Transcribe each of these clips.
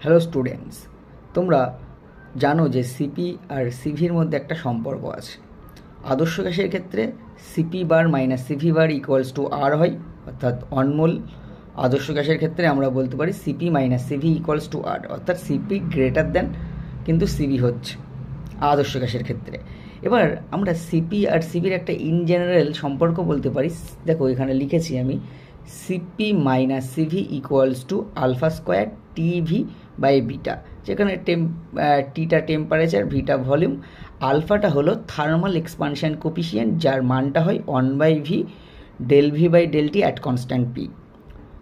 Hello students, তোমরা জানো যে সিপি আর সিভির মধ্যে একটা সম্পর্ক আছে। আদর্শ গ্যাসের ক্ষেত্রে CP bar minus CV bar equals to R হয়, অর্থাৎ অনমোল। আদর্শ গ্যাসের ক্ষেত্রে আমরা বলতে পারি CP minus CV equals to R, অর্থাৎ সিপি গ্রেটার দেন কিন্তু সিভি হচ্ছে আদর্শ গ্যাসের ক্ষেত্রে। এবার আমরা সিপি আর সিভির একটা ইন জেনারেল সম্পর্ক বলতে পারি। দেখো এখানে লিখেছি আমি, CP minus CV equals to alpha square TV by beta, যেখানে টিটা টেম্পারেচার, ভিটা ভলিউম, আলফাটা হলো থার্মাল এক্সপানশন কোপিশিয়েন্ট, যার মানটা হয় 1/v del V by del T at constant P.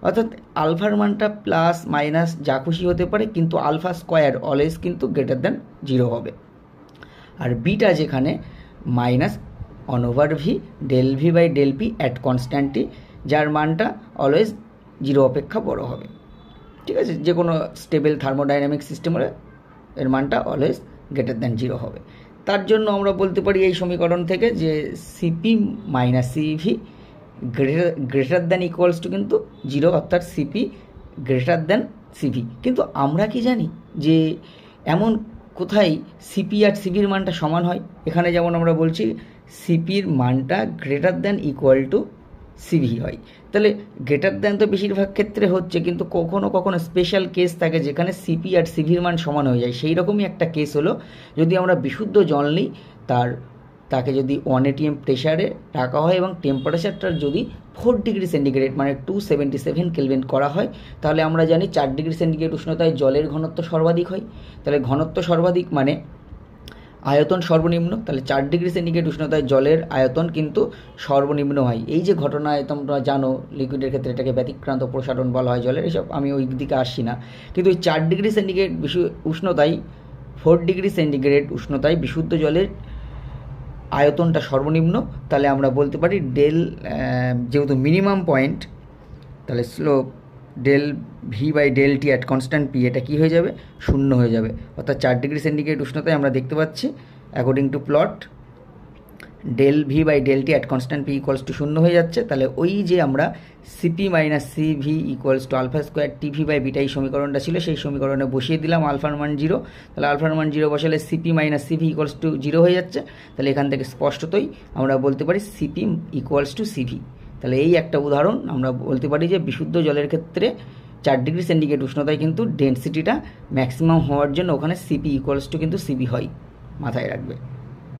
অর্থাৎ আলফার মানটা প্লাস মাইনাস যা খুশি হতে পারে, কিন্তু আলফা স্কোয়ার অলওয়েজ কিন্তু গ্রেটার দ্যান 0 হবে। আর বিটা যেখানে minus 1/v del V by del P at constant T, যার মানটা অলওয়েজ 0 অপেক্ষা বড় হবে। ঠিক আছে, যে কোনো স্টেবল থার্মোডাইনামিক সিস্টেম হলে এর মানটা অলওয়েজ গ্রেটার দ্যান 0 হবে। তার জন্য আমরা বলতে পারি এই সমীকরণ থেকে যে CP minus CV greater than equals to কিন্তু 0, অর্থাৎ সিপি গ্রেটার দ্যান সিভি। কিন্তু আমরা কি জানি যে এমন কোথায় সিপি আর সিভির মানটা সমান হয়? এখানে যেমন আমরা বলছি সিপির মানটা greater than equal to CV হয়, তাহলে গ্রেটার দ্যান তো বেশিরভাগ ক্ষেত্রে হচ্ছে, কিন্তু কখনো কখনো স্পেশাল কেস থাকে যেখানে সিপি আর সিভির মান সমান হয়ে যায়। সেই রকমই একটা কেস হলো, যদি আমরা বিশুদ্ধ জল নিই, তাকে যদি 1 atm প্রেশারে রাখা হয় এবং টেম্পারেচারটা যদি 4 ডিগ্রি সেন্টিগ্রেড মানে 277 কেলভিন করা হয়, তাহলে আমরা জানি 4 ডিগ্রি সেন্টিগ্রেড উষ্ণতায় জলের ঘনত্ব সর্বাধিক হয়। তাহলে ঘনত্ব সর্বাধিক মানে আয়তন সর্বনিম্ন, তাহলে 4 ডিগ্রি সেন্টিগ্রেড উষ্ণতায় জলের আয়তন কিন্তু সর্বনিম্ন হয়। এই যে ঘটনায় তোমরা জানো লিকুইডের ক্ষেত্রে এটাকে ব্যতিক্রান্ত প্রসারণ বলা হয় জলের, এসব আমি ওই দিকে আসছি না। কিন্তু ওই 4 ডিগ্রি সেন্টিগ্রেড উষ্ণতায় 4 ডিগ্রি সেন্টিগ্রেড উষ্ণতায় বিশুদ্ধ জলের আয়তনটা সর্বনিম্ন, তাহলে আমরা বলতে পারি ডেল, যেহেতু মিনিমাম পয়েন্ট, তাহলে slope del V by del T at constant P, এটা কী হয়ে যাবে? 0 হয়ে যাবে। অর্থাৎ 4 ডিগ্রি সেন্টিগ্রেড উষ্ণতায় আমরা দেখতে পাচ্ছি according to plot del V by del T at constant P equals to 0 হয়ে যাচ্ছে। তাহলে ওই যে আমরা CP minus CV equals to alpha square TV by beta এই সমীকরণটা ছিল, সেই সমীকরণে বসিয়ে দিলাম আলফার মান 0। তাহলে আলফার মান 0 বসালে CP minus CV equals to 0 হয়ে যাচ্ছে। তাহলে এখান থেকে স্পষ্টতই আমরা বলতে পারি সিপি ইকুয়ালস টু সিভি। তাহলে এই একটা উদাহরণ আমরা বলতে পারি যে বিশুদ্ধ জলের ক্ষেত্রে 4 ডিগ্রি সেন্টিগ্রেড উষ্ণতায় কিন্তু ডেন্সিটিটা ম্যাক্সিমাম হওয়ার জন্য ওখানে সিপি ইকুয়ালস টু কিন্তু সিবি হয়, মাথায় রাখবে।